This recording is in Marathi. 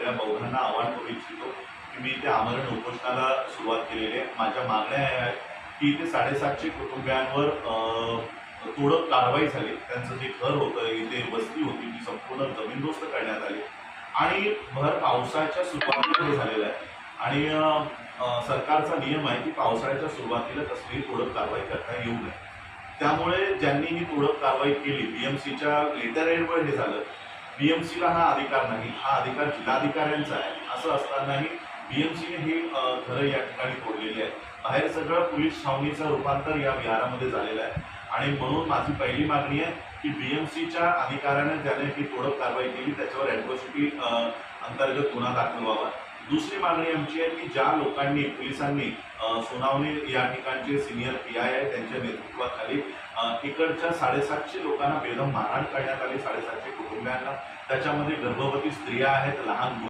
सगळ्या बौद्धांना आवाहन करू इच्छितो की मी इथे आमरण उपोषणाला सुरुवात केलेली आहे। माझ्या मागण्या आहेत की इथे 750 कुटुंबियांवर तोडक कारवाई झाली, त्यांचं जे घर होतं, इथे वस्ती होती ती संपूर्ण जमीनदोस्त करण्यात आली आणि भर पावसाच्या सुरुवातीला हे झालेलं आहे। आणि सरकारचा नियम आहे की पावसाळ्याच्या सुरुवातीला कसलीही तोडक कारवाई करता येऊ नये। त्यामुळे ज्यांनी ही तोडक कारवाई केली, बीएमसीच्या लेटर हेडवर हे झालं। बीएमसीला हा अधिकार नाही, हा अधिकार जिल्हाधिकाऱ्यांचा आहे। असं असतानाही बीएमसीने ही घरं या ठिकाणी तोडलेली आहेत। बाहेर सगळं पोलीस छावणीचं रूपांतर या विहारामध्ये झालेलं आहे आणि म्हणून माझी पहिली मागणी आहे की बीएमसीच्या अधिकाऱ्याने ज्याने ही तोडक कारवाई केली त्याच्यावर ॲट्रॉसिटी अंतर्गत गुन्हा दाखल व्हावा। दुसरी मागणी आमची आहे की ज्या लोकांनी, पोलिसांनी सोनावणे या ठिकाणचे सिनियर पीआय आहे त्यांच्या नेतृत्वाखाली इकडच्या 750 लोकांना बेदम मारहाण करण्यात आली, 750 कुटुंबियांना। त्याच्यामध्ये गर्भवती स्त्रिया आहेत, लहान